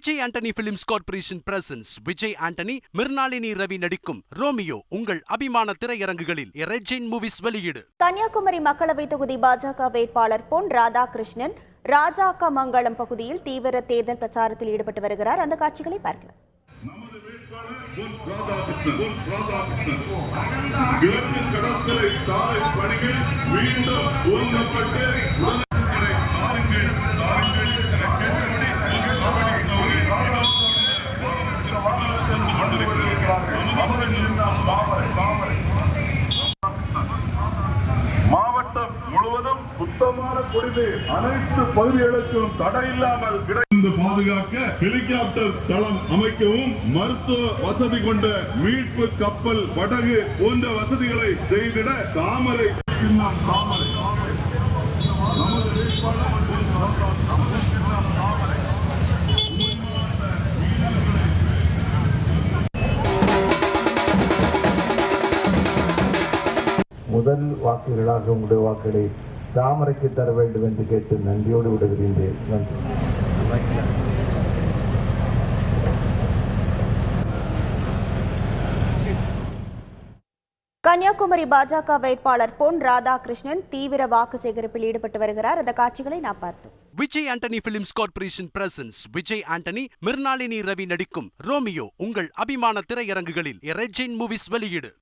Vijay Antony films corporation presents Vijay Antony, Mrinalini Ravi நடிக்கும் Romeo உங்கள் அபிமான திரையரங்குகளில் ரெஜின் மூவிஸ் வெளியீடு. கன்னியாகுமரி மக்களவை தொகுதி பாஜக வேட்பாளர் பொன் ராதாகிருஷ்ணன் ராஜாக்கமங்கலம் பகுதியில் தீவிர தேர்தல் பிரச்சாரத்தில் ஈடுபட்டு வருகிறார். அந்த காட்சிகளை பார்க்கலாம். நமது வேட்பாளர் பொன் ராதாகிருஷ்ணன் கிழக்கு கடற்கரை சாலை பணிகள் மீண்டும் துவங்கப்பட்டு மாவட்டம் முழுவதும் சுத்தமான குடிநீர் அனைத்து பகுதிகளுக்கும் தடையில்லாமல் பாதுகாக்க ஹெலிகாப்டர் தளம் அமைக்கவும், மருத்துவ வசதி கொண்ட மீட்பு கப்பல், படகு போன்ற வசதிகளை செய்திட தாமரை சின்னம் தாமரை நமது வேட்பாளர் முதல் வாக்குகளாக உங்களுடைய வாக்குகளை தாமரைக்கு தர வேண்டும் என்று கேட்டு நன்றியோடு விடுகிறேன். நன்றி. கன்னியாகுமரி பாஜக வேட்பாளர் பொன் ராதாகிருஷ்ணன் தீவிர வாக்கு சேகரிப்பில் ஈடுபட்டு வருகிறார். அந்த காட்சிகளை நாம் பார்த்தோம். Vijay Antony films corporation presents Vijay Antony, Mrinalini Ravi நடிக்கும் ரோமியோ உங்கள் அபிமான திரையரங்குகளில் ரெஜின் மூவிஸ் வெளியீடு.